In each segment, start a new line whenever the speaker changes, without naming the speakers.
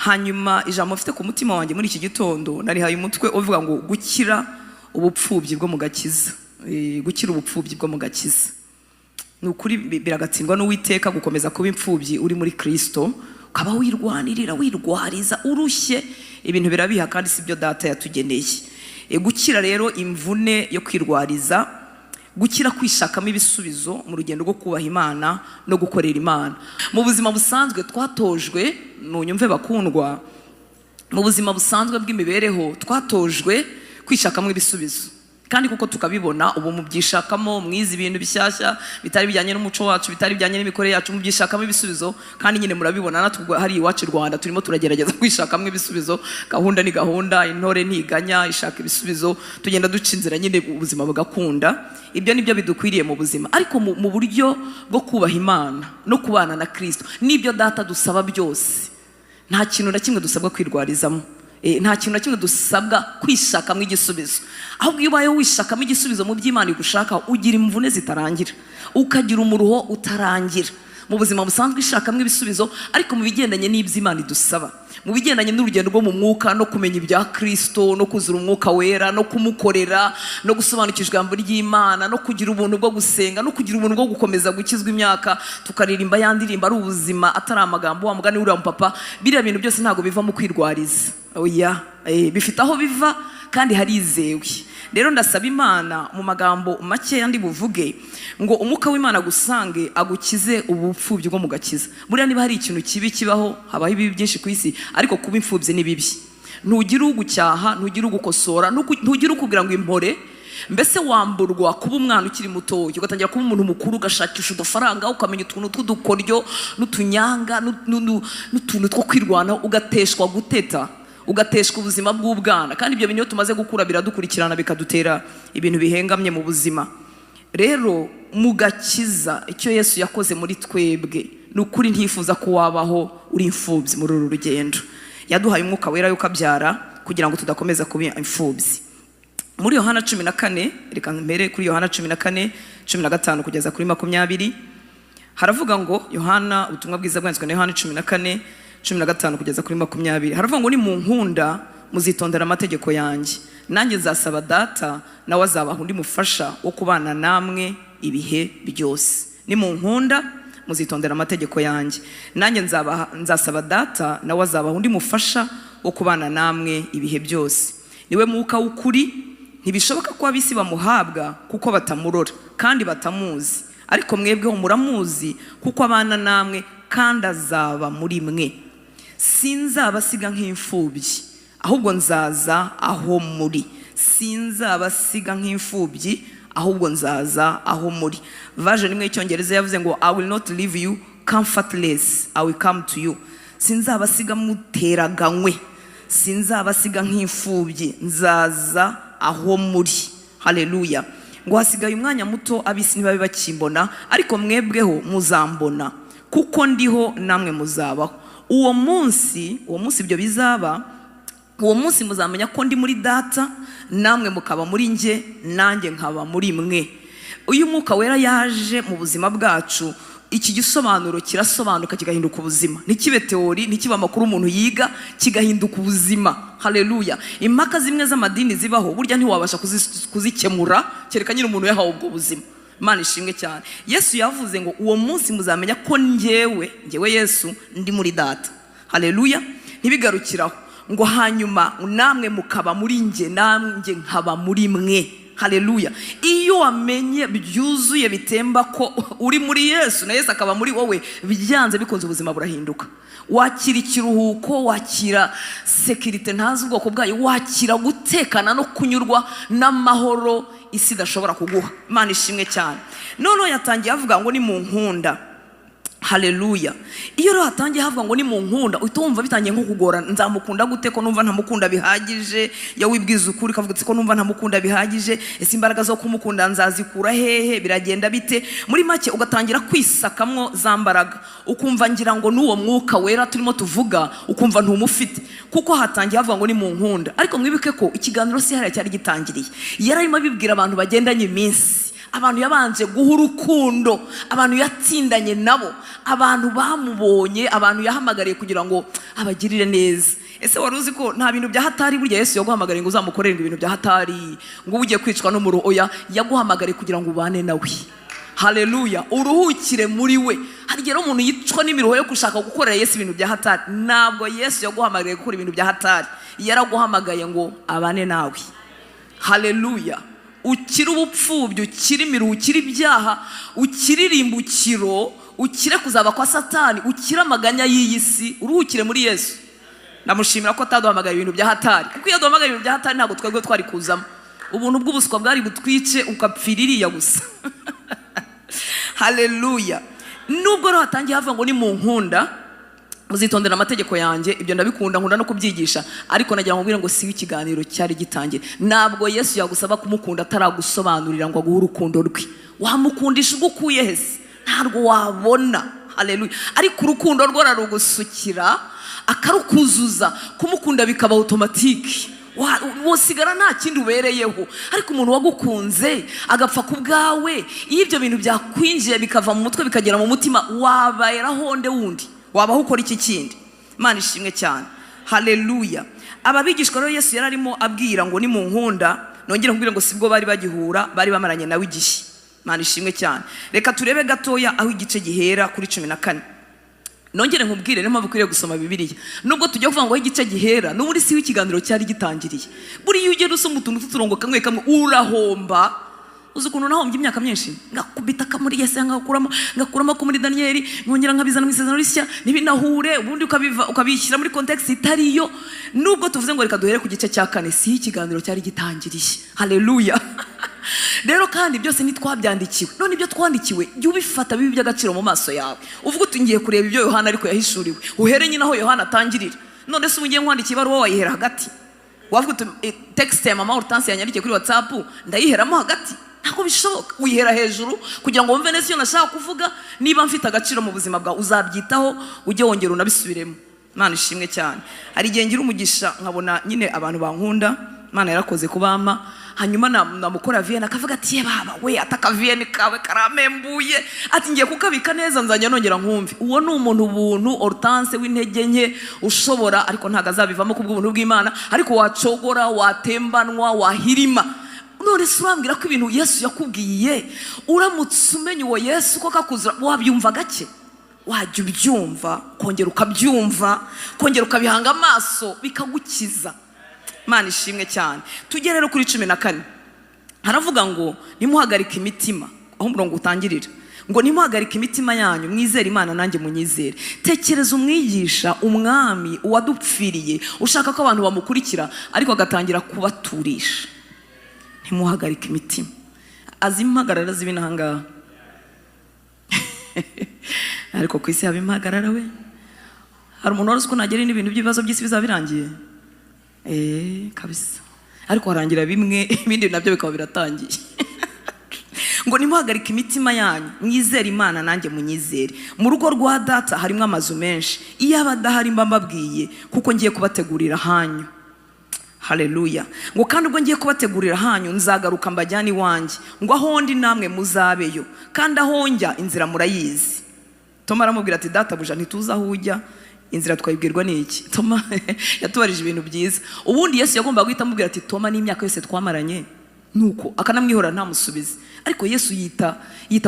hanyuma ijambo mfite ku mutima wanjye muri iki gitondo narihaye umutwe uvuga ngo gukira ubupfubyi bwo Mugakiza. Gukira ubupfubyi bwo Mugakiza. Nukuri biragatsindwa n'Uwiteka gukomeza kuba impfubyi uri muri Kristo, ukaba wirwanirira wirwariza urushye, ibintu birabiha kandi sibyo data yatugeneye. Gukira rero imvune yo kwirwariza, gukira kwishakamo ibisubizo mu rugendo rwo kubaha Imana no gukorera Imana. Mu buzima busanzwe twatojwe, nunyumve bakundwa, mu buzima busanzwe bw'imibereho twatojwe kwishakamo ibisubizo, kandi kuko tukabibona ubu mubyishakamo mwiza ibintu bishyashya bitari bijyanye n'umuco wacu, bitari bijyanye n'imikorere yacu, mubyishakamo ibisubizo, kandi nyine murabibona natwe hari iwacu Rwanda turimo turagerageza kwishakamo ibisubizo. Gahunda ni gahunda, intore ntiganya, ishaka ibisubizo, tugenda duca inzira nyine ubuzima bugakunda. Ibyo nibyo bidukwiriye mu buzima, ariko mu buryo bwo kubaha Imana no kubana na Kristo nibyo data dusaba byose. Nta kintu na kimwe dusabwa kwirwarizamo, nta kintu na kimwe dusabwa kwishakamo igisubizo. Ahubwo iyo ubayeho wishakamo igisubizo mu by'Imana igushaka, ugira imvune zitarangira, ukagira umuruho utarangira. Mu buzima busanzwe ishakamo ibisubizo, ariko mu bigendanye n'iby'Imana idusaba, mu bigendanye n'urugendo rwo mu mwuka no kumenya ibya Kristo no kuzura umwuka wera no kumukorera no gusobanukirwa ijambo ry'Imana no kugira ubuntu bwo gusenga no kugira ubuntu bwo gukomeza gukizwa imyaka, tukaririmba yandirimba ari ubuzima atari amagambo. Wa mugani uriya mupapa, biriya bintu byose ntago biva mu kwirwariza. Oya, bifite aho biva kandi harizewe. Rero ndasaba Imana mu magambo make yandi buvuge ngo umwuka w'Imana gusange agukize ubupfubyi bwo Mugakiza. Buriya niba hari ikintu kibi kibaho, habaho ibibi byinshi ku isi, ariko kuba impfubyi ni bibi. Ntugira ugucyaha, ntugira ugukosora, ntugira ukugira ngo impore. Mbese wamburwa kuba umwana ukiri muto, ugatangira kuba umuntu mukuru, ugashakisha udufaranga, ukamenya utuntu tw'udukoryo n'utunyanga n'utuntu two kwirwana, ugateshwa guteta, ugateshwa ubuzima bw'ubwana. Kandi ibyo bintu tumaze gukura biradukurikirana bikadutera ibintu bihengamye mu buzima. Rero Mugakiza, icyo Yesu yakoze muri twebwe, nukuri ntifuza ko wabaho uri imfubyi muri uru rugendo. Yaduhaye umwuka wera yukabyara kugira ngo tudakomeza kuba imfubyi. Muri Yohana 14, reka mbere kuri Yohana 14:15 kugeza kuri 20, haravuga ngo, Yohana, ubutumwa bwiza bwanditswe na Yohana 14:15 kugeza kuri 20, haravuga ngo ni mu nkunda muzitondera amategeko yanjye, nanjye nzasaba data nawe azabaha undi mufasha wo kubana namwe ibihe byose. Ni mu nkunda muzitondera amategeko yanjye, nanjye nzasaba data nawe azabaha undi mufasha wo kubana namwe ibihe byose. Niwe mwuka w'ukuri, ntibishoboka ko ab'isi bamuhabwa kuko batamurora kandi batamuzi, ariko mwebweho muramuzi kuko abana namwe kandi azaba muri mwe. Sinzabasiga nk'imfubyi, ahubwo nzaza aho muri. Sinzabasiga nk'imfubyi, ahubwo nzaza aho muri. Version imwe y'Icyongereza yavuze ngo I will not leave you comfortless, I will come to you. Sinzabasiga muteraganywe, sinzabasiga nk'imfubyi, nzaza aho muri. Haleluya. Ngo hasigaye umwanya muto ab'isi ntibabe bakimbona, ariko mwebweho muzambona kuko ndiho namwe muzabaho. Uwo munsi ibyo bizaba, uwo munsi muzamenya ko ndi muri data, namwe mukaba muri nge, nanjye nkaba muri mwe. Uyu mwuka wera yaje mu buzima bwacu, iki gisobanuro kirasobanuka kigahinduka ubuzima. Ntikibe teori, ntikibe amakuru umuntu yiga, kigahinduka ubuzima. Haleluya. Impaka zimwe z'amadini zibaho, burya ntiwabasha kuzikemura kereka nyine umuntu yahawe ubwo buzima. Imana ishimwe cyane. Yesu yavuze ngo uwo munsi muzamenya ko njyewe Yesu ndi muri data. Haleluya. Ntibigarukiraho ngo hanyuma namwe mukaba muri nge, nanjye nkaba muri mwe. Haleluya. Iyo wamenye byuzuye bitemba ko uri muri Yesu na Yesu akaba muri wowe, byanze bikunze ubuzima burahinduka. Wakira ikiruhuko, wakira security ntazi ubwoko bwayo, wakira gutekana no kunyurwa n'amahoro isi idashobora kuguha. Imana ishimwe cyane. None yatangiye avuga ngo ni mu nkunda. Haleluya. Iyo rero hatangiye havuga ngo ni mu nkunda, uhita wumva bitangiye nko kugora. Nzamukunda gute ko numva ntamukunda bihagije? Ya wibwiza ukuri kavuga ko numva ntamukunda bihagije, ese imbaraga zo kumukunda nzazikura hehe? Biragenda bite? Muri make ugatangira kwisakamwo za mbaraga, ukumva ngira ngo n'uwo mwuka wera turimo tuvuga ukumva ntumufite, kuko hatangiye havuga ngo ni mu nkunda. Ariko mwibuke ko ikiganiro si hariya cyari gitangiriye, yararimo abibwira abantu bagendanye iminsi, abantu yabanje guha urukundo, abantu yatsindanye nabo, abantu bamubonye, abantu yahamagariye kugira ngo abagirire neza. Ese wari uzi ko nta bintu bya hatari burya Yesu yaguhamagariye ngo uzamukorere ibintu bya hatari, ngo ugiye kwicwa n'umuro? Oya, yaguhamagariye kugira ngo ubane nawe. Haleluya, uruhukire muri we. Hari igihe umuntu yicwa n'imiruho yo gushaka gukorera Yesu ibintu bya hatari. Ntabwo Yesu yaguhamagariye gukora ibintu bya hatari, yaraguhamagaye ngo abane nawe. Haleluya, ukiri ubupfubyi, ukiri imiruho, ukiri ibyaha, ukiri irimbukiro, ukire kuzaba kwa Satani, ukiri amaganya y'iyi si, uruhukire muri Yesu. Ndamushimira ko ataduhamagaye ibintu bya hatari, kuko iyo aduhamagaye ibintu bya hatari ntabwo twebwe twari kuzamo. Ubuntu bw'ubuswa bwari butwice ukapfira iriya gusa. Haleluya. Nubwo rero hatangiye hava ngo ni mu nkunda, muzitondera amategeko yanjye, ibyo ndabikunda, nkunda no kubyigisha, ariko nagira ngo mbwire ngo si ikiganiro cyari gitangiye. Ntabwo Yesu yagusaba kumukunda ataragusobanurira ngo aguhe urukundo rwe. Wamukundisha ugukuye hese? Ntabwo wabona. Haleluya. Ariko urukundo rwo rarugusukira, akarukuzuza. Kumukunda bikaba automatique, wosigara nta kindi ubereyeho. Ariko umuntu wagukunze agapfa ku bwawe, iyo ibyo bintu byakwinjiye bikava mu mutwe bikagera mu mutima, wabayeraho nde wundi? Wabaho ukora iki kindi? Imana ishimwe cyane. Haleluya. Ababigishwa rero Yesu yararimo abwira ngo ni mu nkunda, nongera nkubwire ngo sibwo bari bagihura, bari bamaranye nawe igihe. Imana ishimwe cyane. Reka turebe gatoya aho igice gihera kuri 14. Nongere nkubwire niyo mpamvu ukwiriye gusoma Bibiliya. Nubwo tujya kuvuga ngo aho igice gihera, n'ubundi si w'ikiganiro cyari gitangiriye. Buriya ugenda usoma utuntu tuturongo kamwe kamwe urahomba. Uzi ukuntu nahombye imyaka myinshi, ngakubita kamuri Yesu, ngakuramo ko muri Daniel, nkongera nkabizana mu isezerano rishya, nibinahure, ubundi ukabishyira muri context itariyo. Nubwo tuvuze ngo reka duhere ku gice cya 4, si ikiganiro cyari gitangiriye. Haleluya. Rero kandi byose nitwabyandikiwe. None ibyo twandikiwe jya ubifata bibi by'agaciro mu maso yawe. Uvuga uti ngiye kureba ibyo Yohana ariko yahishuriwe, uhere nyine aho Yohana atangirira. None se ugiye nkwandikiye ibaruwa wayihera hagati? Wavuga uti text ya mama Hortense yanyandikiye kuri WhatsApp ndayiheramo hagati? Ntabwo bishoboka. Uyihera hejuru kugira ngo wumve neza iyo nashaka kuvuga. Niba mfite agaciro mu buzima bwawe uzabyitaho, ujye wongera unabisubiremo. Imana ishimwe cyane. Hari igihe ngira umugisha nkabona nyine abantu bankunda, Imana yarakoze kubama, hanyuma namukora Vienne akavuga ati ye baba we ataka Vienne kawe karamembuye, ati ngiye kukabika neza nzajya nongera nkumve. Uwo ni umuntu ubuntu Hortense w'intege nke ushobora, ariko ntago azabivamo kubw'ubuntu bw'Imana, ariko wacogora, watembanwa, wahirima. None se urambwira ko ibintu Yesu yakubwiye uramutse umenye uwo Yesu ko kakuzura wabyumva gake? Wajya ubyumva, kongera ukabyumva, kongera ukabihanga amaso bikagukiza. Imana ishimwe cyane. Tugere rero kuri 14. Haravuga ngo nimuhagarike imitima, aho umurongo utangirira. Ngo nimuhagarike imitima yanyu, mwizere Imana nanjye munyizere. Tekereza umwigisha, umwami uwadupfiriye, ushaka ko abantu bamukurikira ariko agatangira kubaturisha. Nimuhagarike imitima. Azimpagarara zibinahangaha. Ariko kwisi yabimpagarara we. Hari umuntu wari uzi ko nagera n'ibintu by'ibibazo by'isi bizabirangiye? Kabisa. Ariko harangira bimwe, ibindi nabyo bikaba biratangiye. Ngo nimuhagarike imitima yanyu, mwizere Imana nanjye munyizere. Mu rugo rwa data harimo amazu menshi, iyo abadahari mbabwiye kuko ngiye kubategurira hanyu. Haleluya. Ngo kandi ubwo ngiye kubategurira hanyu nzagaruka mbajyane iwanjye, ngo aho ndi namwe muzabeyo, kandi aho njya inzira murayizi. Toma aramubwira ati databuja ntituza aho ujya, inzira twayibwirwa n'iki? Toma yatubarije ibintu byiza. Ubundi Yesu yagomba guhita amubwira ati Toma n'imyaka yose twamaranye nuko akanamwihora ntamusubize. Ariko Yesu yita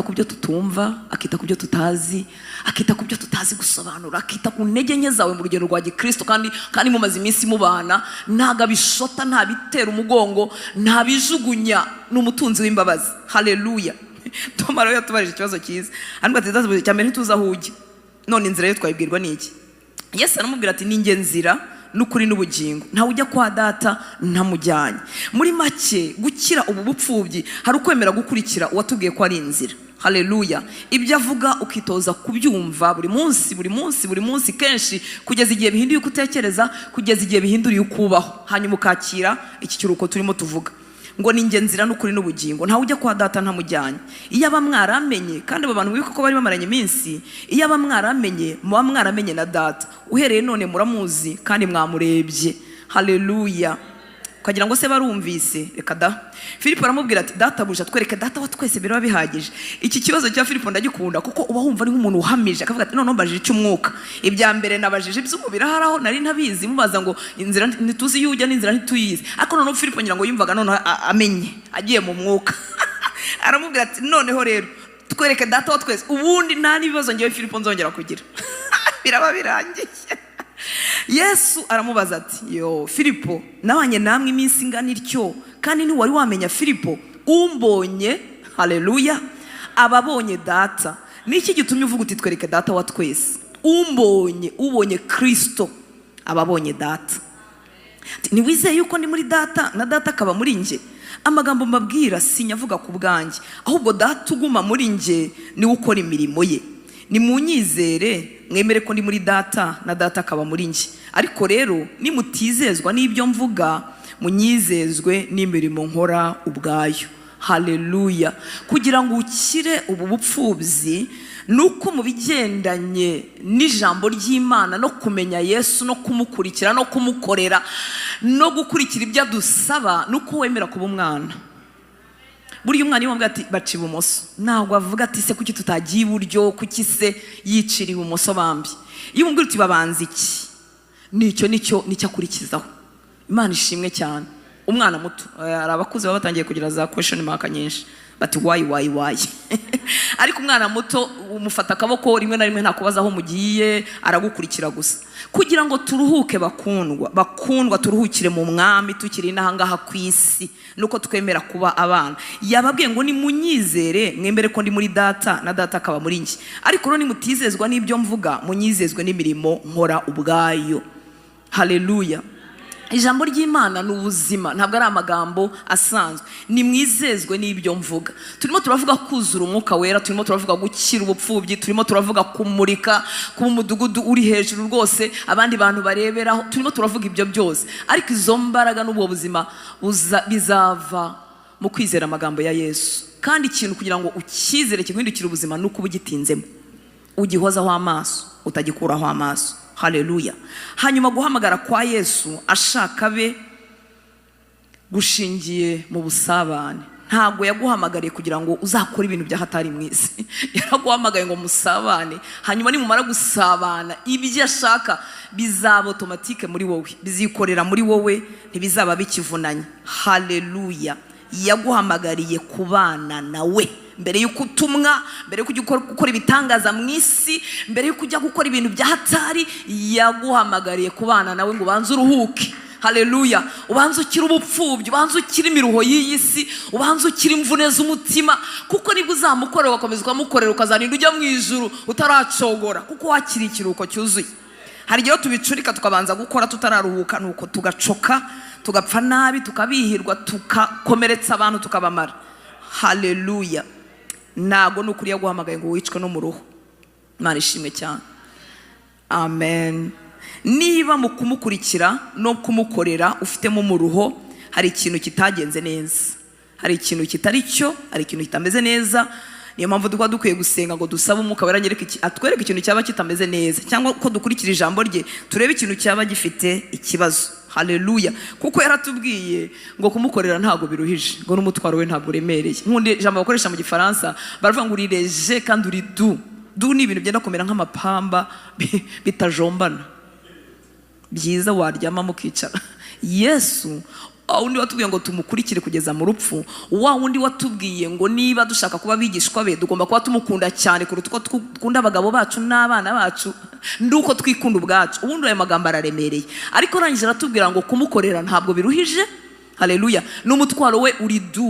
ku byo tutumva, akita ku byo tutazi, akita ku byo tutazi gusobanura, akita ku ntege nke zawe mu rugendo rwa Gikristo, kandi mumaze iminsi mubana, ntago abishota, ntabitera umugongo, ntabijugunya, n'umutunzi w'imbabazi. Haleluya. Toma rero yatubarije ikibazo cyiza. Ariko ati databuja cyambere ntituza aho ujya, none inzira yo twayibwirwa n'iki? Yesu aramubwira ati ninjye nzira n'ukuri n'ubugingo, ntawe ujya kwa data ntamujyanye. Muri make gukira ubu bupfubyi hari ukwemera gukurikira uwatubwiye ko ari inzira. Haleluya. Ibyo avuga ukitoza kubyumva buri munsi kenshi, kugeza igihe bihinduriye uko utekereza, kugeza igihe bihinduriye uko ubaho, hanyuma ukakira iki kiruhuko turimo tuvuga. Ngo ninjye nzira n'ukuri n'ubugingo, ntawe ujya kwa data ntamujyanye. Iyo aba mwaramenye, kandi aba bantu wibuka ko bari bamaranye iminsi, iyo aba mwaramenye muba mwaramenye na data, uhereye none muramuzi kandi mwamurebye. Haleluya. ukagira ngo se barumvise. Reka da. Filipo aramubwira ati databuja twereke data wa twese biraba bihagije. Iki kibazo cya Filipo ndagikunda kuko uba wumva ari nk'umuntu uhamije akavuga ati none mbajije icy'umwuka, ibya mbere nabajije iby'umubiri haraho nari ntabizi, mubaza ngo inzira ntituzi yujya n'inzira ntituyizi, ariko none Filipo ngira ngo yumvaga none amenye agiye mu mwuka. Aramubwira ati noneho rero twereke data wa twese, ubundi nta n'ibibazo ngewe Filipo nzongera kugira. Biraba birangiye. Yesu aramubaza ati yo Filipo nabanye namwe iminsi ingana ityo kandi ntiwari wamenya Filipo? Umbonye, haleluya, ababonye data. Niki gitumye uvuga uti twereke data wa twese? Umbonye, ubonye Kristo, ababonye data. Niwizeye yuko ndi muri data na data akaba muri nje? Amagambo mbabwira sinyavuga ku bwanjye, ahubwo data uguma muri nje niwe ukora imirimo ye. Nimunyizere mwemere ko ndi muri data na data akaba muri nje. Ariko rero nimutizezwa n'ibyo mvuga, munyizezwe n'imirimo nkora ubwayo. Haleluya. Kugira ngo ukire ubu bupfubyi nuko mu bigendanye n'ijambo ry'Imana no kumenya Yesu no kumukurikira no kumukorera no gukurikira ibyo adusaba, nuko wemera kuba umwana. Buriya umwana iyo wambwira ati baca ibumoso, ntabwo avuga ati se kuki tutagiye iburyo, kuki se yicira ibumoso bambi. Iyo umbwira uti babanza iki, nicyo akurikizaho. Imana ishimwe cyane. Umwana muto, hari abakuze baba batangiye kugira za question mark nyinshi, bati why. Ariko umwana muto umufata akaboko rimwe na rimwe ntakubaza aho mugiye, aragukurikira gusa. Kugira ngo turuhuke bakundwa turuhukire mu mwami tukiri n'ahangaha ku isi, nuko twemera kuba abana. Yababwiye ngo nimunyizere mwemere ko ndi muri data na data akaba muri nje. Ariko rero nimutizezwa n'ibyo mvuga, munyizezwe n'imirimo nkora ubwayo. Haleluya. Ijambo ry'Imana ni ubuzima, ntabwo ari amagambo asanzwe. Nimwizezwe n'ibyo mvuga. Turimo turavuga kuzura umwuka wera, turimo turavuga gukira ubupfubyi, turimo turavuga kumurika, kuba umudugudu uri hejuru rwose abandi bantu bareberaho, turimo turavuga ibyo byose. Ariko izo mbaraga n'ubwo buzima bizava mu kwizera amagambo ya Yesu. Kandi ikintu kugira ngo ukizere kiguhindukire ubuzima nuko ubugitinzemo, ugihozaho amaso, utagikuraho amaso. Haleluya. Hanyuma guhamagara kwa Yesu ashaka be gushingiye mu busabane. Ntabwo yaguhamagariye kugira ngo uzakore ibintu byahatari mu isi. Yaraguhamagaye ngo musabane, hanyuma nimumara gusabana ibyo ashaka bizaba automatique muri wowe, bizikorera muri wowe, ntibizaba bikivunanye. Haleluya. Yaguhamagariye kubana nawe mbere yuko utumwa, mbere yuko ujya gukora ibitangaza mu isi, mbere yuko ujya gukora ibintu byahatari, yaguhamagariye kubana nawe ngo ubanze uruhuke. Haleluya. Ubanze ukire ubupfubyi, ubanze ukire imiruho y'iyi si, ubanze ukire imvune z'umutima, kuko nibwo uzamukorera ugakomeza ukamukorera ukazaninda ujya mu ijuru utaracogora, kuko wakiriye ikiruhuko cyuzuye. Hari igihe tubicurika tukabanza gukora tutararuhuka, nuko tugacoka, tugapfa nabi, tukabihirwa, tukakomeretsa abantu, tukabamara. Haleluya. Ntago nukuri yaguhamagaye ngo wicwe no mu ruhu. Imana ishimwe cyane. Amen. Niba mu kumukurikira no kumukorera ufitemo mu ruho hari ikintu kitagenze neza, hari ikintu kitari cyo, hari ikintu kitameze neza, niyo mpamvu duko dukwiye gusenga ngo dusabe umwuka wera atwereke ikintu cyaba kitameze neza, cyangwa ko dukurikira ijambo rye turebe ikintu cyaba gifite ikibazo. Haleluya. Kuko yaratubwiye ngo kumukorera ntago biruhije, ngo n'umutwaro we ntabwo uremereye. Nkundi ijambo bakoresha mu Gifaransa baravuga ngo urireje kandi uri du ni ibintu byenda kumera nk'amapamba bitajombana, byiza waryama mukicara. Yesu undi watubwiye ngo tumukurikire kugeza mu rupfu, wa wundi watubwiye ngo niba dushaka kuba bigishwa be tugomba kuba tumukunda cyane kuruta uko dukunda abagabo bacu n'abana bacu nduko twikunda ubwacu. Ubundi ayo magambo araremereye, ariko rangije aratubwira ngo kumukorera ntabwo biruhije. Haleluya. N'umutwaro we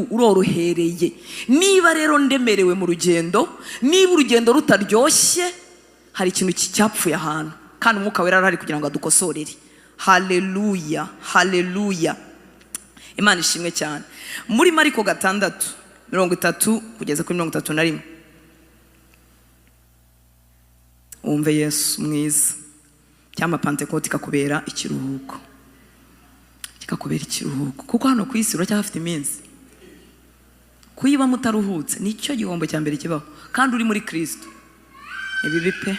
urorohereye. Niba rero ndemerewe mu rugendo, niba urugendo rutaryoshye, hari ikintu cyapfuye ahantu, kandi umwuka wera arahari kugira ngo adukosorere. Haleluya. Haleluya. Imana ishimwe cyane. Muri Mariko 6:30 kugeza kuri 31. Umve Yesu mwiza. Cyama Pentecote kakubera ikiruhuko. Kikakubera ikiruhuko. Kuko hano ku isi uracyafite iminsi. Kuyiba mutaruhutse nicyo gihombo cya mbere kibaho. Kandi uri muri Kristo. Ibi bipe.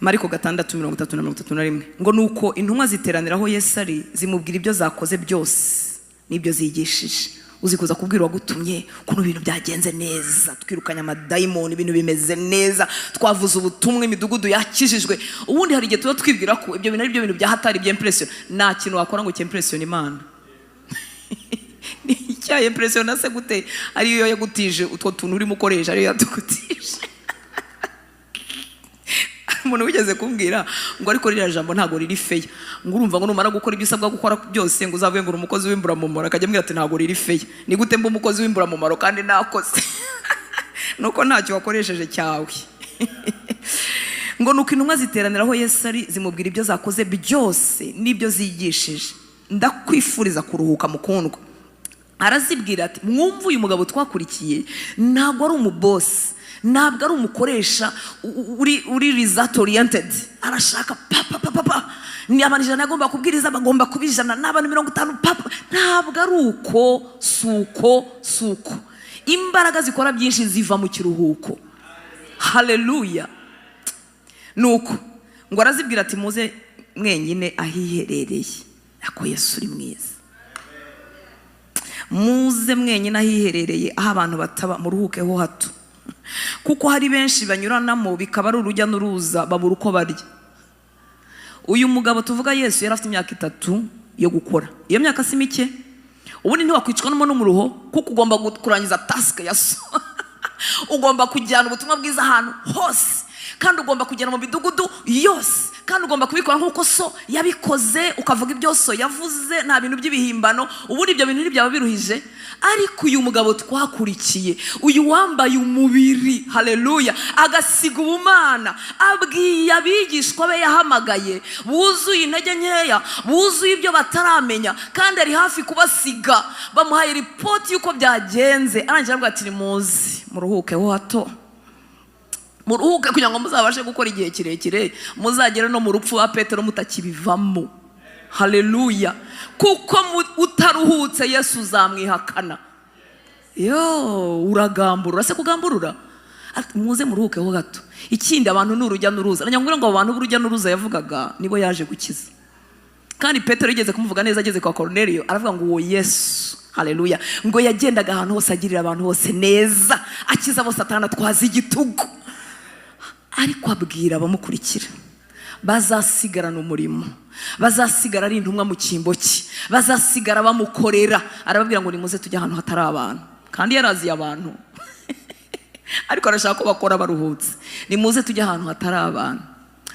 Mariko 6:33-31 ngo nuko intumwa ziteraniraho Yesu ari zimubwira ibyo zakoze byose n'ibyo zigishije. Uzi kuza kubwira wagutumye kuno ibintu byagenze neza, twirukanya amadayimoni, ibintu bimeze neza, twavuze ubutumwa, imidugudu yakijijwe. Ubundi hari igihe tuba twibwira ko ibyo bintu ari byo bintu byahatari bya impression. Nta kintu wakora ngo cye impression Imana. Icya impression ase gute ariyo yagutije utwo tuntu urimo ukoresha ariyo yatugutije. Umuntu wigeze kumbwira ngo ariko ririya jambo ntago riri feya, ngo urumva ngo numara gukora ibyo usabwa gukora byose ngo uzavuye ngo umukozi w'imburamumaro. Akajya ambwira ati ntago riri feya, ni gute mba umukozi w'imburamumaro kandi nakoze nuko ntacyo wakoresheje cyawe. Ngo nuko intumwa ziteraniraho Yesu ari zimubwira ibyo zakoze byose n'ibyo zigishije. Ndakwifuriza kuruhuka mukundwa. Arazibwira ati mwumva uyu mugabo twakurikiye ntago ari umubosi, ntabwo ari umukoresha uri result oriented. Arashaka papa ni abantu 100 agomba kubwiriza, bagomba kubijana n'abantu 50 papa. Ntabwo ari uko, suko imbaraga zikora byinshi ziva mu kiruhuko. Haleluya. Nuko ngo arazibwira ati muze mwenyine ahiherereye, ako Yesu uri mwiza. Muze mwenyine ahiherereye aho abantu bataba, muruhukeho hato. Kuko hari benshi banyuranamo bikaba ari urujya n'uruza, babura uko barya. Uyu mugabo tuvuga Yesu yari afite imyaka 3 yo gukora. Iyo myaka si mike. Ubundi ntiwakwicwa n'umuruho kuko ugomba kurangiza task ya so. Ugomba kujyana ubutumwa bwiza ahantu hose, kandi ugomba kugera mu bidugudu yose, kandi ugomba kubikora nk'uko so yabikoze, ukavuga ibyo so yavuze, nta bintu by'ibihimbano. Ubundi ibyo bintu byaba biruhije. Ariko uyu mugabo twakurikiye, uyu wambaye umubiri, haleluya, agasiga ubumana, abwiye abigishwa be yahamagaye, buzuye intege nkeya, buzuye ibyo bataramenya, kandi ari hafi kubasiga. Bamuhaye ripoti yuko byagenze. Arangira avuga ati muzi muruhukeho hato, muruhuke kugira ngo muzabashe gukora igihe kirekire, muzagera no mu rupfu wa Petero mutakibivamo. Haleluya. Kuko utaruhutse Yesu uzamwihakana. Uragamburura se kugamburura. Muze muruhukeho gato. Ikindi abantu n'urujya n'uruza. Nanyangura ngo abantu b'urujya n'uruza yavugaga nibo yaje gukiza. Kandi Petero yigeze kumuvuga neza, ageze kwa Cornelio aravuga ngo uwo Yesu, haleluya, ngo yagendaga ahantu hose agirira abantu bose neza, akiza abo Satani atwaza igitugu. Ariko abwira abamukurikira bazasigarana umurimo, bazasigara ari intumwa mu cyimbo cye, bazasigara bamukorera. Arababwira ngo nimuze tujya ahantu hatari abantu, kandi yaraziye abantu ariko arashaka ko bakora baruhutse. Nimuze tujya ahantu hatari abantu,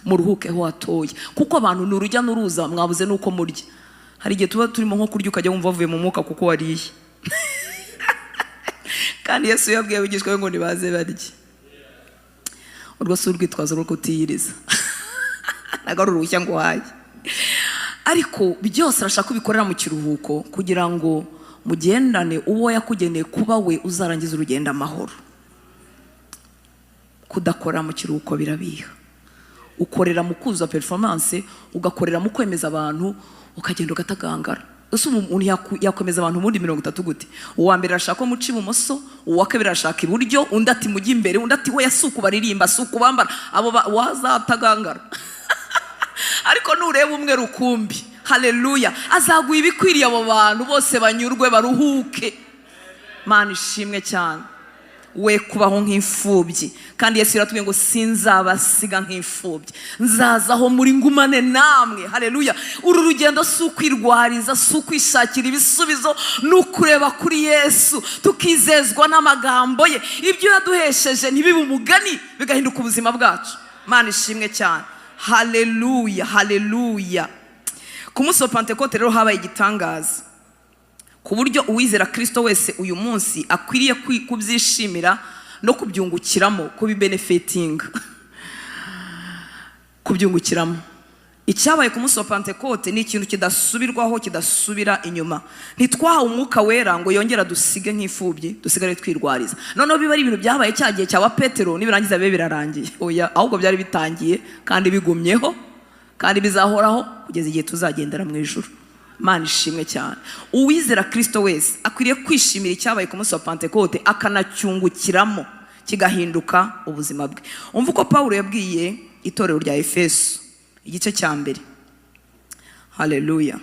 muruhukeho hatoya, kuko abantu n'urujya n'uruza, mwabuze nuko murya. Hari igihe tuba turimo nko kurya ukajya wumva wavuye mu mwuka kuko wariye. Kandi Yesu yabwiye abigishwa be ngo nibaze barye. Urwo si urwitwazo rwo kutiyiriza. Nagaru uruhushya ngo haye. Ariko byose arashaka kubikorera mu kiruhuko kugira ngo mugendane uwo yakugeneye kuba we uzarangiza urugendo amahoro. Kudakora mu kiruhuko birabiha. Ukorera mu kuza performance, ugakorera mu kwemeza abantu, ukagenda ugatagangara. Ese umuntu yakomeza abantu muri 30 gute? Uwa mbere arashaka muci ibumoso, uwa kabiri arashaka iburyo, undi ati mugihe imbere, undi ati we yasuku baririmba, suku bambara, abo wazatagangara. Ariko nureba umwe rukumbi, haleluya, azaguye ibikwiriye abo bantu bose banyurwe baruhuke. Mana ishimwe cyane. We kubaho nk'imfubyi, kandi Yesu yaratubwiye ngo sinzabasiga nk'imfubyi, nzazaho muri ngumane namwe. Haleluya. Uru rugendo si ukwirwariza, si ukwishakira ibisubizo, n'ukureba kuri Yesu tukizezwa n'amagambo ye. Ibyo yaduhesheje ntibibe umugani, bigahinduka ubuzima bwacu. Mana ishimwe cyane. Haleluya, haleluya. Ku munsi wa Pentekote rero habaye igitangaza, ku buryo uwizera Kristo wese uyu munsi akwiriye kubyishimira no kubyungukiramo, kubibenefitinga, kubyungukiramo. Icyabaye ku munsi wa Pentekote ni ikintu kidasubirwaho, kidasubira inyuma. Ntitwahawe umwuka wera ngo yongera dusige nk'imfubyi, dusigare twirwariza. Noneho biba ari ibintu byabaye cyagiye cyawa Petero, nibirangiza bibe birarangiye. Oya, ahubwo byari bitangiye kandi bigumyeho kandi bizahoraho kugeza igihe tuzagendera mu ijuru. Mana ishimwe cyane. Uwizera Kristo wese akwiriye kwishimira icyabaye ku munsi wa Pentekote, akanacyungukiramo kigahinduka ubuzima bwe. Umva uko Paulo yabwiye itorero rya Efeso igice cya mbere. Haleluya.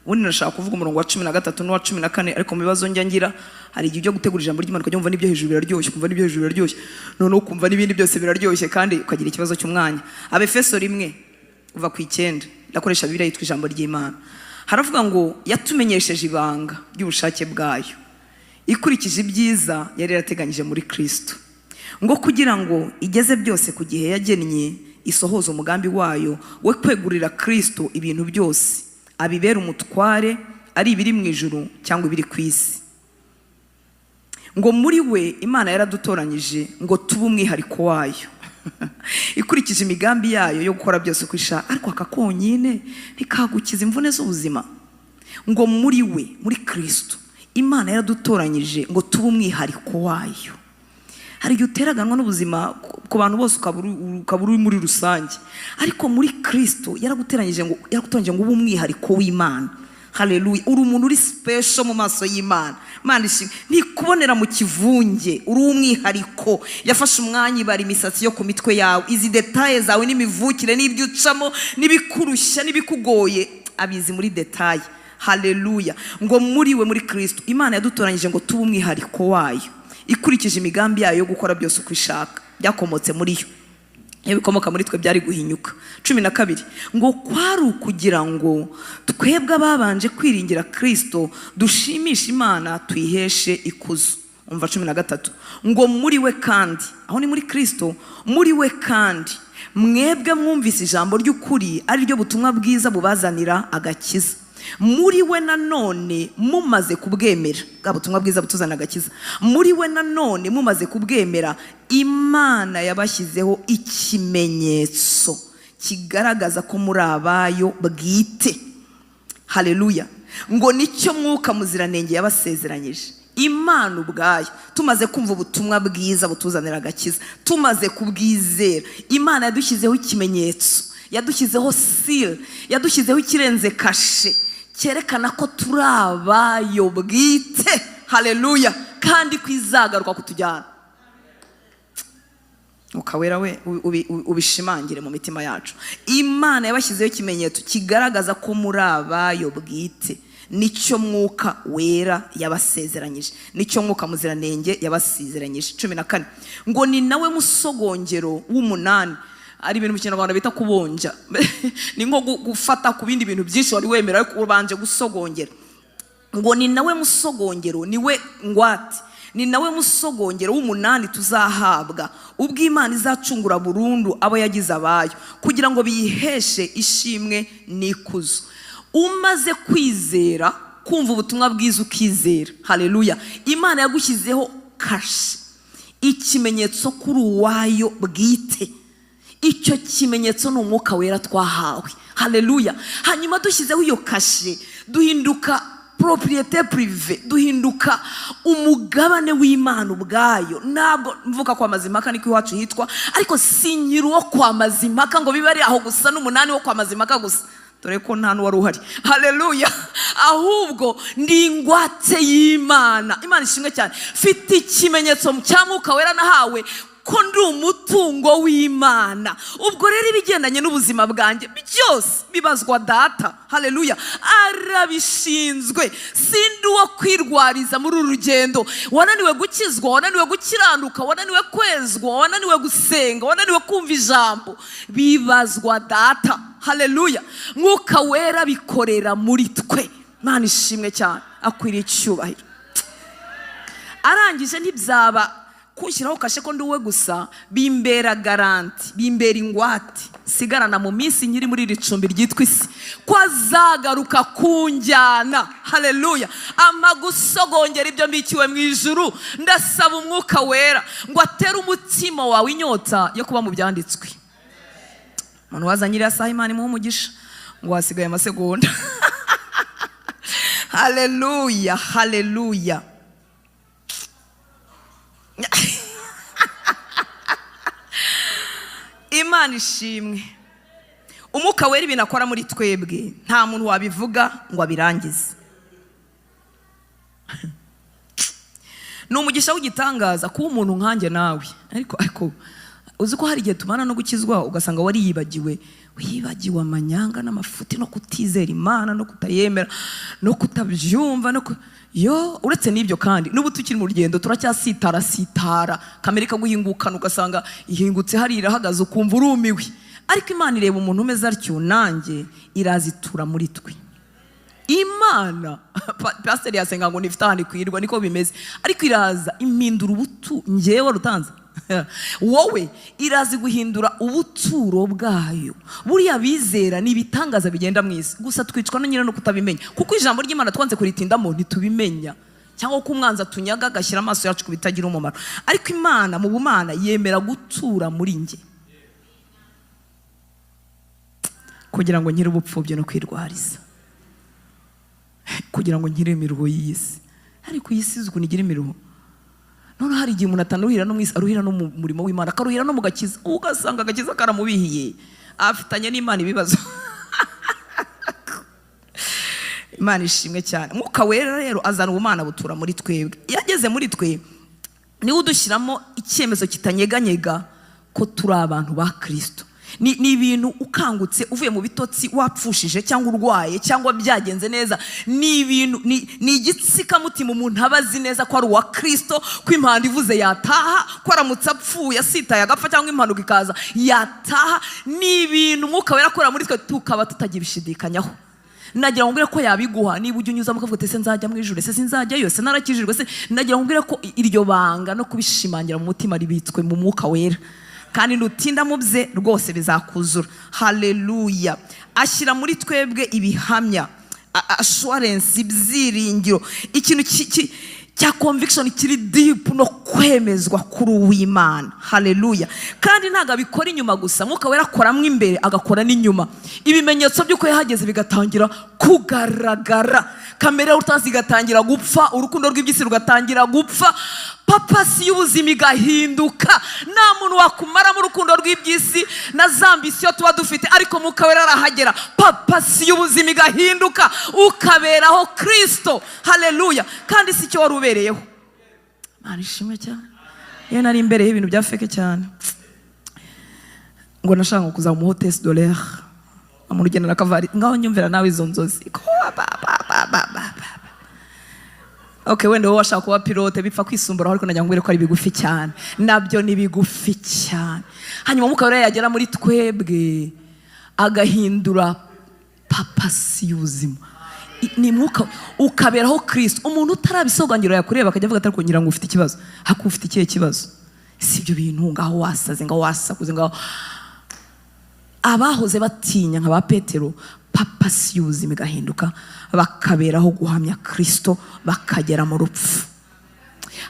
Ubundi nashaka kuvuga umurongo wa 13 n'uwa 14, ariko mu bibazo njya ngira hari igihe byo gutegura ijambo ry'Imana ukajya umva n'ibyo hejuru biraryoshye, kumva n'ibyo hejuru biraryoshye, noneho kumva n'ibindi byose biraryoshye, kandi ukagira ikibazo cy'umwanya. Abefeso 1 kuva ku 9 ndakoresha Bibiliya yitwa Ijambo ry'Imana. Haravuga ngo yatumenyesheje ibanga ry'ubushake bwayo ikurikije ibyiza yari yarateganyije muri Kristo, ngo kugira ngo igeze byose ku gihe yagennye, isohoza umugambi wayo we kwegurira Kristo ibintu byose, abibera umutware, ari ibiri mu ijuru cyangwa ibiri ku isi. Ngo muri we Imana yaradutoranyije ngo tube umwihariko wayo ikurikije imigambi yayo yo gukora byose uko ishaka, ariko aka konyine ntikagukiza imvune z'ubuzima. Ngo muri we, muri Kristo, Imana yaradutoranyije ngo tube umwihariko wayo. Hari igihe uteraganwa n'ubuzima ku bantu bose ukaba uri muri rusange, ariko muri Kristo yaragutoranyije ngo ube umwihariko w'Imana. Haleluya. Uri umuntu uri special mu maso y'Imana. Imana ishimwe. Ntikubonera mu kivunge, uri umwihariko. Yafashe umwanya ibara imisatsi yo ku mitwe yawe, izi details zawe n'imivukire n'ibyo ucamo n'ibikurushya n'ibikugoye abizi muri detail. Haleluya. Ngo muri we, muri Kristo, Imana yadutoranyije ngo tube umwihariko wayo ikurikije imigambi yayo yo gukora byose uko ishaka, byakomotse muri yo. Bikomoka muri twe byari guhinyuka. 12 ngo kwari ukugira ngo twebwe ababanje kwiringira Kristo dushimisha Imana tuyiheshe ikuzo. Umva 13 ngo muri we kandi, aho ni muri Kristo, muri we kandi mwebwe mwumvise ijambo ry'ukuri, ari ryo butumwa bwiza bubazanira agakiza. Muri we nanone mumaze kubwemera, bwa butumwa bwiza butuzana agakiza, muri we nanone mumaze kubwemera, Imana yabashyizeho ikimenyetso kigaragaza ko muri abayo bwite. Haleluya. Ngo nicyo Mwuka Muziranenge yabasezeranyije. Imana ubwayo, tumaze kumva ubutumwa bwiza butuzanira agakiza, tumaze kubwizera, Imana yadushyizeho ikimenyetso, yadushyizeho seal, yadushyizeho ikirenze kashe cyerekana ko turi abayo bwite. Haleluya. Kandi kwizagaruka kutujyana. Ukawera we ubishimangire mu mitima yacu. Imana yabashyizeho ikimenyetso kigaragaza ko muri abayo bwite. Nicyo Mwuka Wera yabasezeranyije, nicyo Mwuka Muziranenge yabasezeranyije. 14 ngo ni nawe musogongero w'umunani. Ari ibintu mu Kinyarwanda bita kubonja. Ni nko gufata ku bindi bintu byinshi wari wemera ariko ubanje gusogongera. Ngo ni nawe musogongero, niwe ngwate, ni nawe musogongero w'umunani tuzahabwa ubwo Imana izacungura burundu abo yagize abayo, kugira ngo biyiheshe ishimwe n'ikuzo. Umaze kwizera, kumva ubutumwa bwiza ukizera, haleluya, Imana yagushyizeho kashi, ikimenyetso kuri uwayo bwite. Icyo kimenyetso ni Umwuka Wera twahawe. Haleluya. Hanyuma dushyizeho iyo kashe, duhinduka propriété privée, duhinduka umugabane w'Imana ubwayo. Ntabwo mvuka kwa Mazimpaka niko iwacu hitwa, ariko sinyiri wo kwa Mazimpaka ngo bibe ari aho gusa n'umunani wo kwa Mazimpaka gusa, dore ko nta n'uwari uhari. Haleluya. Ahubwo ndi ingwate y'Imana. Imana ishimwe cyane. Fite ikimenyetso cya Mwuka Wera nahawe ko ndi umutungo w'Imana. Ubwo rero ibigendanye n'ubuzima bwanjye byose bibazwa Data. Haleluya. Arabishinzwe. Sindi uwo kwirwariza muri uru rugendo. Wananiwe gukizwa, wananiwe gukiranuka, wananiwe kwezwa, wananiwe gusenga, wananiwe kumva ijambo, bibazwa Data. Haleluya. Mwuka Wera bikorera muri twe. Imana ishimwe cyane. Akwiriye icyubahiro. Arangije ntibyaba kunshyiraho kashe ko ndi uwe gusa, bimbera garanti, bimbera ingwate sigarana mu minsi nkiri muri iri cumbi ryitwa isi, ko azagaruka kunjyana. Haleluya. Amagusogongera ibyo mbikiwe mu ijuru. Ndasaba Umwuka Wera ngo atere umutima wawe inyota yo kuba mu byanditswe. Umuntu wazanyira ya saha Imana imuha umugisha ngo hasigaye amasegonda. Haleluya. Haleluya. Imana ishimwe. Umwuka Wera ibintu akora muri twebwe nta muntu wabivuga ngo abirangize. Ni umugisha w'igitangaza kuba umuntu nkanjye nawe, ariko uzi ko hari igihe tumana no gukizwa ugasanga wibagiwe amanyanga n'amafuti no kutizera Imana no kutayemera no kutabyumva uretse n'ibyo kandi n'ubu tukiri mu rugendo turacyasitara kamere ikaguhingukana ugasanga ihingutse hari irahagaze ukumva urumiwe, ariko Imana ireba umuntu umeze atyo, nanjye irazitura muri twe. Imana pastor yasenga ngo nifite ahantu kwirwa niko bimeze, ariko iraza impindura ubutu njyewe rutanze wowe irazi guhindura ubuturo bwayo. Buriya bizera n'ibitangaza bigenda mu isi, gusa twicwa no nyine no kutabimenya, kuko ijambo ry'Imana twanze kuritindamo ntitubimenya, cyangwa ko umwanza tunyaga agashyira amaso yacu kubitagira umumaro. Ariko Imana mu bumana yemera gutura muri njye kugira ngo nkire ubupfubyi no kwirwariza, kugira ngo nkire imiruho y'isi. Ariko iyi si ukuntu igira imiruho, none hari igihe umuntu atanuhira no mwisi, aruhira no mu murimo w'Imana, akaruhira no Mugakiza, ugasanga agakiza karamubihiye, afitanye n'Imana ibibazo. Imana ishimwe cyane. Mwuka Wera rero azana ubumana butura muri twebwe. Iyo ageze muri twe niwe udushyiramo icyemezo kitanyeganyega ko turi abantu ba Kristo. Ni ibintu ukangutse uvuye mu bitotsi wapfushije cyangwa urwaye cyangwa byagenze neza, ni ibintu ni igitsikamutima umuntu abazi neza ko ari uwa Kristo, ko impanda ivuze yataha, ko aramutse apfuye asitaye agapfa cyangwa impanuka ikaza yataha. Ni ibintu Umwuka Wera akora muri twe tukaba tutagibishidikanyaho. Nagira ngo ngire ko yabiguha, niba ujya unyuza mukavuga ese nzajya mu ijuru, ese sinzajyayo, ese narakijijwe, se nagira ngo ngire ko iryo banga no kubishimangira mu mutima ribitswe mu Mwuka Wera, kandi nutinda mu bye rwose bizakuzura. Haleluya. Ashyira muri twebwe ibihamya, assurance, ibyiringiro, ikintu cya conviction kiri deep no kwemezwa kuri uw'Imana. Haleluya. Kandi ntago abikora inyuma gusa, Mwuka Wera akoramo imbere agakora n'inyuma. Ibimenyetso by'uko yahageze bigatangira kugaragara, kamere y'urutansi igatangira gupfa, urukundo rw'ibyisi rugatangira gupfa, papasi y'ubuzima igahinduka. Nta muntu wakumara mu rukundo rw'ibyisi na zambisiyo tuba dufite, ariko Mwuka Wera arahagera, papasi y'ubuzima igahinduka, ukaberaho Kristo. Haleluya. Kandi si cyo wari ubereyeho. Imana ishimwe cyane. Iyo nari imbere y'ibintu bya feke cyane, ngo nashaka kuza mu Hortense dollar mu rugendo rakavari, ngaho nyumvira nawe izo nzozi. Okay, wenda wowe washaka kuba pilote bipfa kwisumbura, ariko najya ngwire ko ari bigufi cyane, nabyo ni bigufi cyane. Hanyuma Umwuka Wera yagera muri twebwe agahindura papasi y'ubuzima, ni mwuka ukaberaho Kristo. Umuntu utarabisobanura yakureba akajya avuga atari ngira ngo ufite ikibazo, hako ufite ikihe kibazo? Si ibyo bintu ngaho wasaze, ngaho wasakuze, ngaho abahoze batinya nka ba Petero, papasi y'ubuzima igahinduka, bakaberaho guhamya Kristo, bakagera mu rupfu.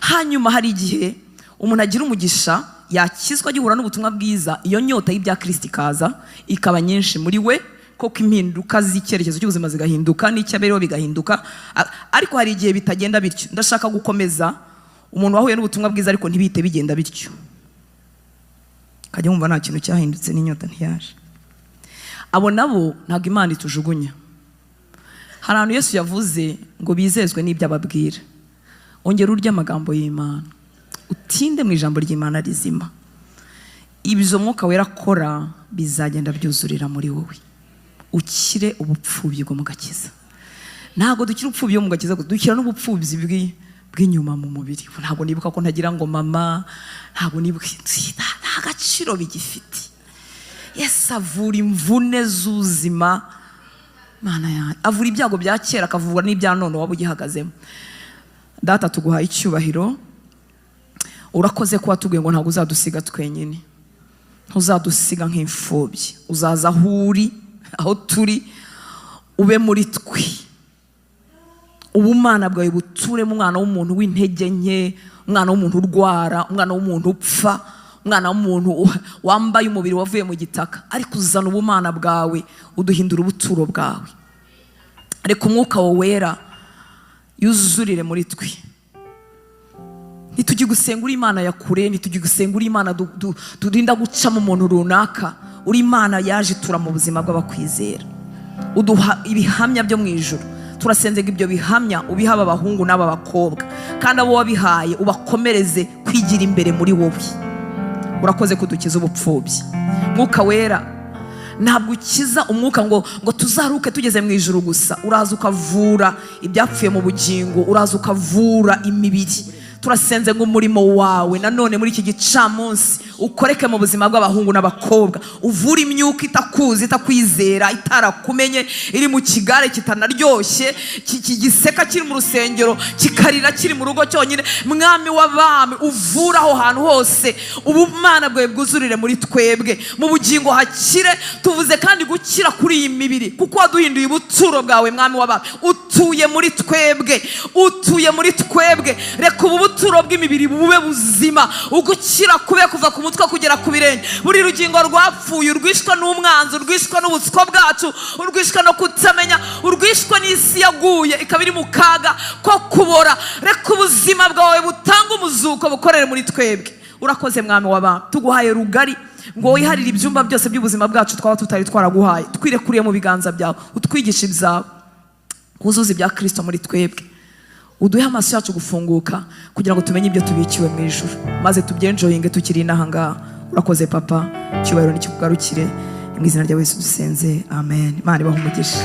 Hanyuma hari igihe umuntu agira umugisha, yakizwa gihura n'ubutumwa bwiza, iyo nyota y'ibya Kristo ikaza ikaba nyinshi muri we, koko impinduka z'icyerekezo cy'ubuzima zigahinduka, n'icyabero bigahinduka. Ariko hari igihe bitagenda bityo. Ndashaka gukomeza umuntu wahuye n'ubutumwa bwiza ariko ntibite bigenda bityo, kajya wumva nta kintu cyahindutse, n'inyota ntiyaje. Abo nabo ntabwo Imana itujugunya. Hari ahantu Yesu yavuze ngo bizezwe n'ibyo ababwira. Ongera urya amagambo y'Imana, utinde mu ijambo ry'Imana rizima. Ibyo Mwuka Wera akora bizagenda byuzurira muri wowe, ukire ubupfubyi bwo Mugakiza. Ntabwo dukira ubupfubyi bwo Mugakiza, dukira n'ubupfubyi bw'inyuma mu mubiri. Ntabwo nibuka ko ntagira ngo mama, ntabwo nibuka, nta gaciro bigifite. Yesu avura imvune z'ubuzima, Mana yanjye, avura ibyago bya kera, akavura n'ibya none waba ugihagazemo. Data, tuguhaye icyubahiro, urakoze ko watubwiye ngo ntabwo uzadusiga twenyine, ntuzadusiga nk'imfubyi, uzaza aho uri, aho turi, ube muri twe. Ubumana bwawe buture mu mwana w'umuntu w'intege nke, umwana w'umuntu urwara, umwana w'umuntu upfa, umwana w'umuntu wambaye umubiri wavuye mu gitaka, ariko uzana ubumana bwawe, uduhindura ubuturo bwawe. Reka Umwuka wawe Wera yuzurire muri twe. Ntitujye gusenga uri Imana ya kure, ntitujye gusenga uri Imana durinda guca mu muntu runaka. Uri Imana yaje itura mu buzima bw'abakwizera, uduha ibihamya byo mu ijuru. Turasenze ngo ibyo bihamya ubiha abahungu n'aba bakobwa, kandi abo wabihaye ubakomereze kwigira imbere muri wowe. urakoze kudukiza ubupfubyi. Mwuka wera ntabwo ukiza umwuka ngo tuzaruke tugeze mu ijuru gusa. Uraza ukavura ibyapfuye mu bugingo, uraza ukavura imibiri. Turasenze ngo umurimo wawe nanone muri iki gicamunsi ukoreke mu buzima bw'abahungu n'abakobwa, uvura imyuka itakuzi, itakwizera, itarakumenye, iri mu kigare kitanaryoshye, giseka kiri mu rusengero, kikarira kiri mu rugo cyonyine. Mwami w'abami, uvura aho hantu hose, ubumana bwawe bwuzurire muri twebwe, mu bugingo hakire. Tuvuze kandi gukira kuri iyi mibiri, kuko waduhinduye ubuturo bwawe. Mwami w'abami, utuye muri twebwe, utuye muri twebwe. Reka ubu buturo bw'imibiri bube buzima, ugukira kube kuva ku mutwe kugera ku birenge. Buri rugingo rwapfuye, urwishwa n'umwanzi, urwishwa n'ubutsiko bwacu, urwishwa no kutamenya, urwishwa n'isi yaguye ikaba iri mu kaga ko kubora. Reka ubuzima bwawe butanga umuzuko bukorere muri twebwe. Urakoze Mwami w'abami, tuguhaye rugari ngo wiharire ibyumba byose by'ubuzima bwacu twaba tutari twaraguhaye. Twirekuriye mu biganza byawe, utwigisha ibyawe, wuzuze ibya Kristo muri twebwe. Uduhe amaso yacu gufunguka kugira ngo tumenye ibyo tubikiwe mu ijuru, maze tubyenjoyinge tukiri inaha ngaha. Urakoze Papa, cyubahiro nikikugarukire. Mu izina rya Yesu dusenze, amen. Imana ibahe umugisha.